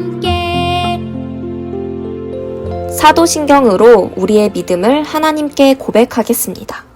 함께. 사도신경으로 우리의 믿음을 하나님께 고백하겠습니다.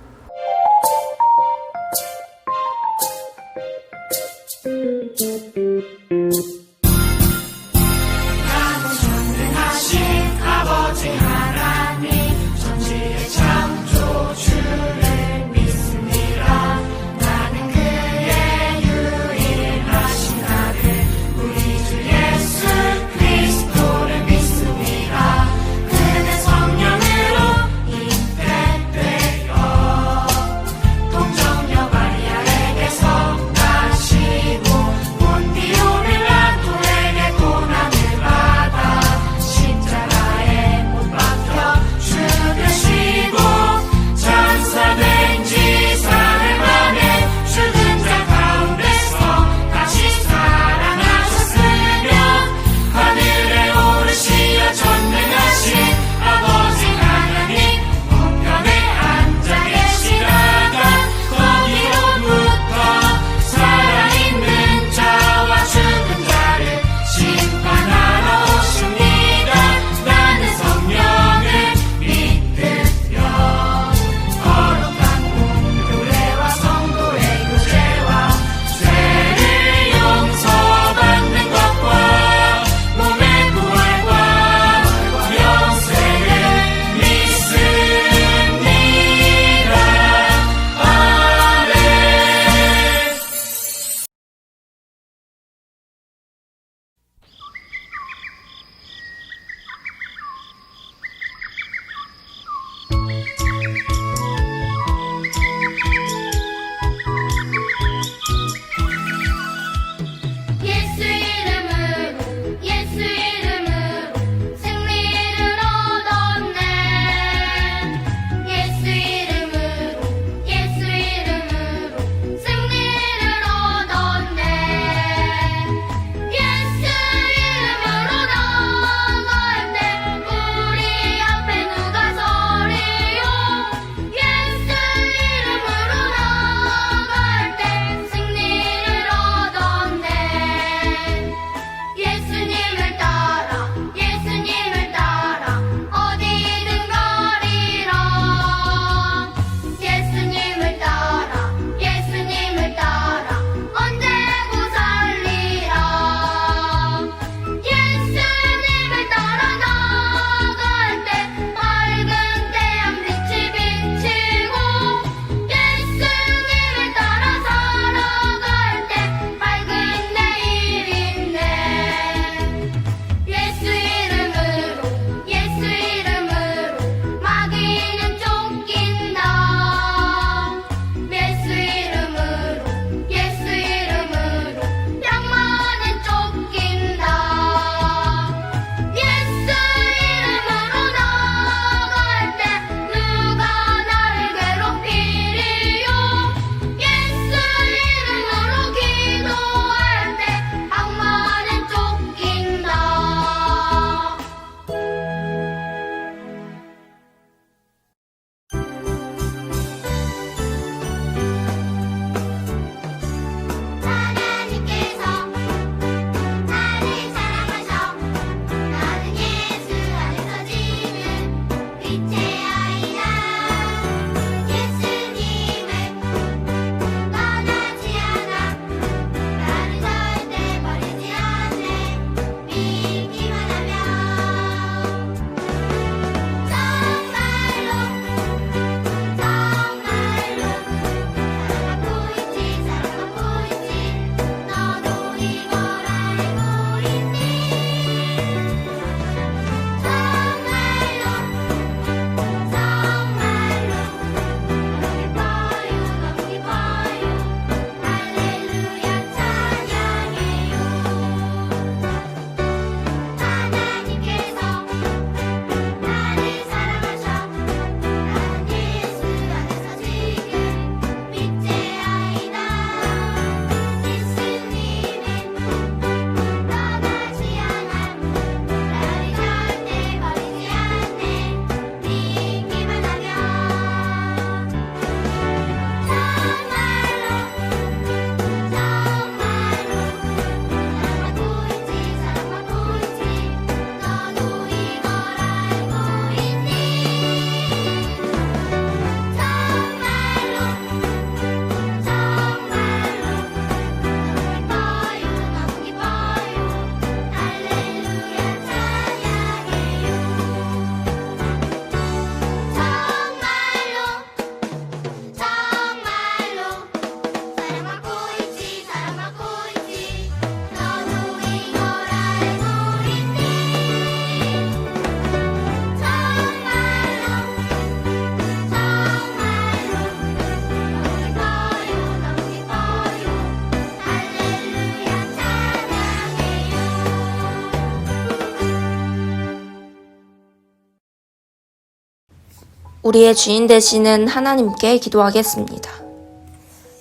우리의 주인 되시는 하나님께 기도하겠습니다.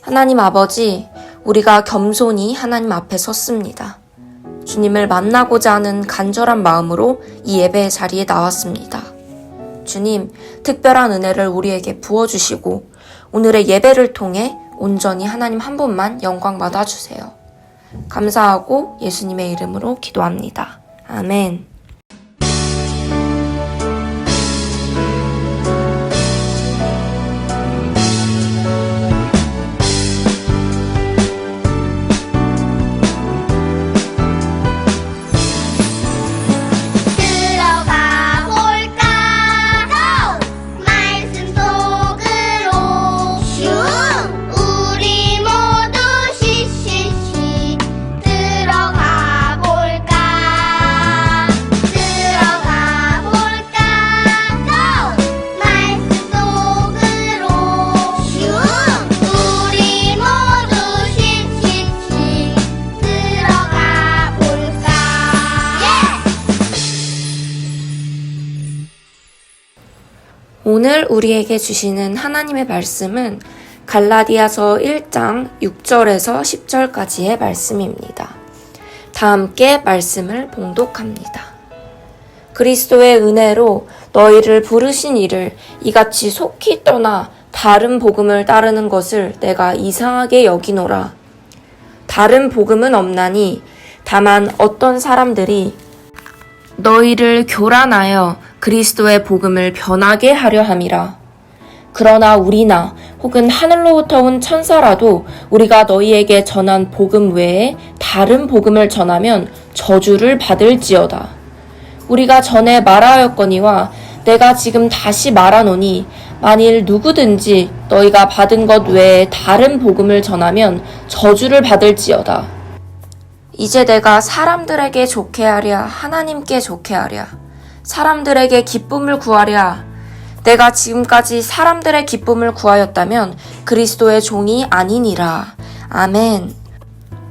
하나님 아버지, 우리가 겸손히 하나님 앞에 섰습니다. 주님을 만나고자 하는 간절한 마음으로 이 예배의 자리에 나왔습니다. 주님, 특별한 은혜를 우리에게 부어주시고 오늘의 예배를 통해 온전히 하나님 한 분만 영광 받아주세요. 감사하고 예수님의 이름으로 기도합니다. 아멘. 오늘 우리에게 주시는 하나님의 말씀은 갈라디아서 1장 6절에서 10절까지의 말씀입니다. 다 함께 말씀을 봉독합니다. 그리스도의 은혜로 너희를 부르신 이를 이같이 속히 떠나 다른 복음을 따르는 것을 내가 이상하게 여기노라. 다른 복음은 없나니 다만 어떤 사람들이 너희를 교란하여 그리스도의 복음을 변하게 하려 함이라. 그러나 우리나 혹은 하늘로부터 온 천사라도 우리가 너희에게 전한 복음 외에 다른 복음을 전하면 저주를 받을지어다. 우리가 전에 말하였거니와 내가 지금 다시 말하노니 만일 누구든지 너희가 받은 것 외에 다른 복음을 전하면 저주를 받을지어다. 이제 내가 사람들에게 좋게 하랴 하나님께 좋게 하랴 사람들에게 기쁨을 구하랴. 내가 지금까지 사람들의 기쁨을 구하였다면 그리스도의 종이 아니니라. 아멘.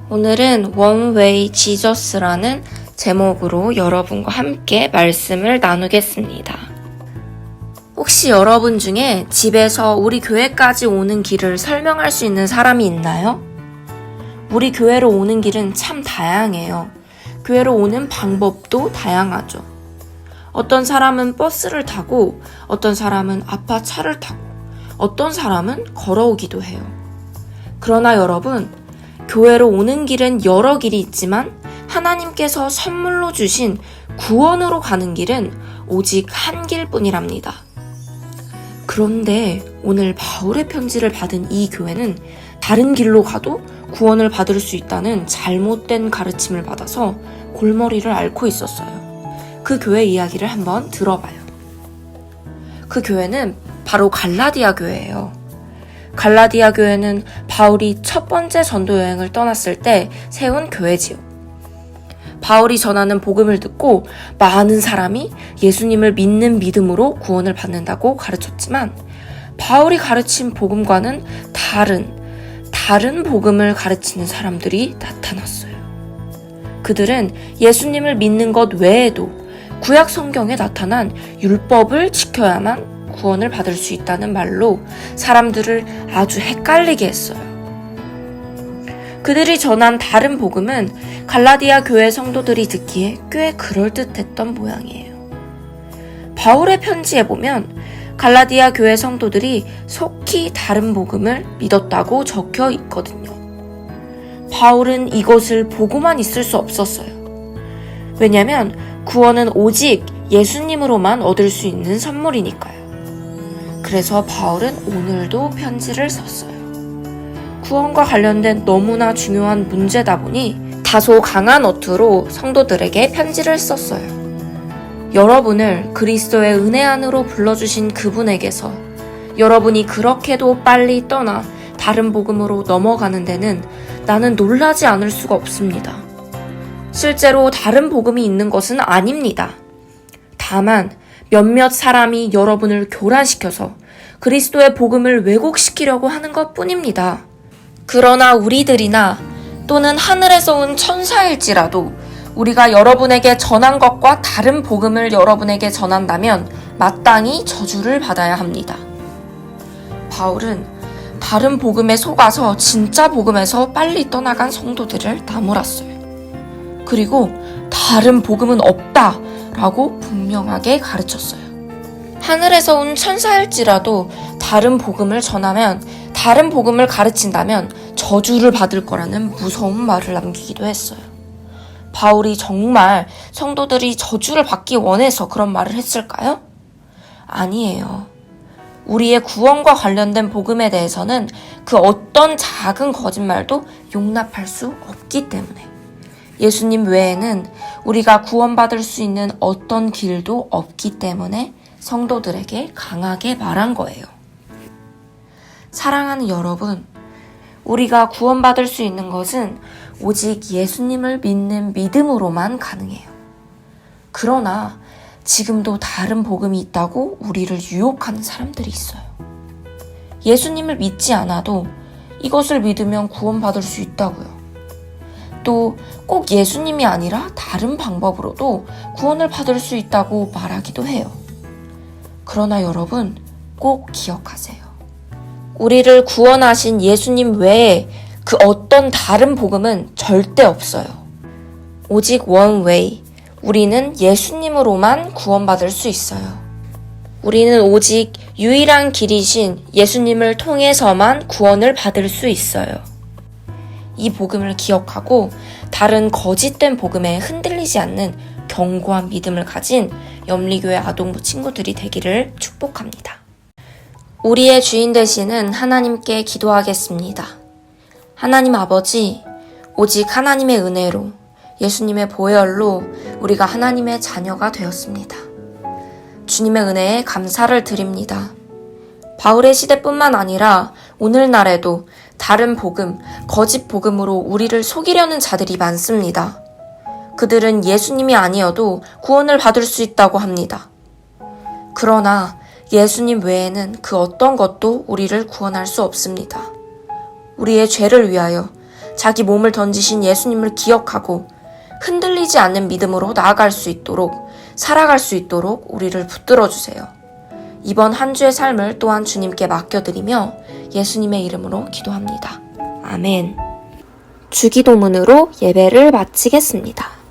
오늘은 One Way Jesus라는 제목으로 여러분과 함께 말씀을 나누겠습니다. 혹시 여러분 중에 집에서 우리 교회까지 오는 길을 설명할 수 있는 사람이 있나요? 우리 교회로 오는 길은 참 다양해요. 교회로 오는 방법도 다양하죠. 어떤 사람은 버스를 타고, 어떤 사람은 아빠 차를 타고, 어떤 사람은 걸어오기도 해요. 그러나 여러분, 교회로 오는 길은 여러 길이 있지만 하나님께서 선물로 주신 구원으로 가는 길은 오직 한 길뿐이랍니다. 그런데 오늘 바울의 편지를 받은 이 교회는 다른 길로 가도 구원을 받을 수 있다는 잘못된 가르침을 받아서 골머리를 앓고 있었어요. 그 교회 이야기를 한번 들어봐요. 그 교회는 바로 갈라디아 교회예요. 갈라디아 교회는 바울이 첫 번째 전도 여행을 떠났을 때 세운 교회지요. 바울이 전하는 복음을 듣고 많은 사람이 예수님을 믿는 믿음으로 구원을 받는다고 가르쳤지만 바울이 가르친 복음과는 다른 복음을 가르치는 사람들이 나타났어요. 그들은 예수님을 믿는 것 외에도 구약 성경에 나타난 율법을 지켜야만 구원을 받을 수 있다는 말로 사람들을 아주 헷갈리게 했어요. 그들이 전한 다른 복음은 갈라디아 교회 성도들이 듣기에 꽤 그럴듯했던 모양이에요. 바울의 편지에 보면 갈라디아 교회 성도들이 속히 다른 복음을 믿었다고 적혀 있거든요. 바울은 이것을 보고만 있을 수 없었어요. 왜냐면 구원은 오직 예수님으로만 얻을 수 있는 선물이니까요. 그래서 바울은 오늘도 편지를 썼어요. 구원과 관련된 너무나 중요한 문제다 보니 다소 강한 어투로 성도들에게 편지를 썼어요. 여러분을 그리스도의 은혜 안으로 불러주신 그분에게서 여러분이 그렇게도 빨리 떠나 다른 복음으로 넘어가는 데는 나는 놀라지 않을 수가 없습니다. 실제로 다른 복음이 있는 것은 아닙니다. 다만 몇몇 사람이 여러분을 교란시켜서 그리스도의 복음을 왜곡시키려고 하는 것 뿐입니다. 그러나 우리들이나 또는 하늘에서 온 천사일지라도 우리가 여러분에게 전한 것과 다른 복음을 여러분에게 전한다면 마땅히 저주를 받아야 합니다. 바울은 다른 복음에 속아서 진짜 복음에서 빨리 떠나간 성도들을 나무랐어요. 그리고 다른 복음은 없다라고 분명하게 가르쳤어요. 하늘에서 온 천사일지라도 다른 복음을 전하면, 다른 복음을 가르친다면 저주를 받을 거라는 무서운 말을 남기기도 했어요. 바울이 정말 성도들이 저주를 받기 원해서 그런 말을 했을까요? 아니에요. 우리의 구원과 관련된 복음에 대해서는 그 어떤 작은 거짓말도 용납할 수 없기 때문에, 예수님 외에는 우리가 구원받을 수 있는 어떤 길도 없기 때문에 성도들에게 강하게 말한 거예요. 사랑하는 여러분, 우리가 구원받을 수 있는 것은 오직 예수님을 믿는 믿음으로만 가능해요. 그러나 지금도 다른 복음이 있다고 우리를 유혹하는 사람들이 있어요. 예수님을 믿지 않아도 이것을 믿으면 구원받을 수 있다고요. 또 꼭 예수님이 아니라 다른 방법으로도 구원을 받을 수 있다고 말하기도 해요. 그러나 여러분, 꼭 기억하세요. 우리를 구원하신 예수님 외에 그 어떤 다른 복음은 절대 없어요. 오직 one way, 우리는 예수님으로만 구원받을 수 있어요. 우리는 오직 유일한 길이신 예수님을 통해서만 구원을 받을 수 있어요. 이 복음을 기억하고 다른 거짓된 복음에 흔들리지 않는 견고한 믿음을 가진 염리교회 아동부 친구들이 되기를 축복합니다. 우리의 주인 되시는 하나님께 기도하겠습니다. 하나님 아버지, 오직 하나님의 은혜로, 예수님의 보혈로 우리가 하나님의 자녀가 되었습니다. 주님의 은혜에 감사를 드립니다. 바울의 시대뿐만 아니라 오늘날에도 다른 복음, 거짓 복음으로 우리를 속이려는 자들이 많습니다. 그들은 예수님이 아니어도 구원을 받을 수 있다고 합니다. 그러나 예수님 외에는 그 어떤 것도 우리를 구원할 수 없습니다. 우리의 죄를 위하여 자기 몸을 던지신 예수님을 기억하고 흔들리지 않는 믿음으로 나아갈 수 있도록, 살아갈 수 있도록 우리를 붙들어 주세요. 이번 한 주의 삶을 또한 주님께 맡겨드리며 예수님의 이름으로 기도합니다. 아멘. 주기도문으로 예배를 마치겠습니다.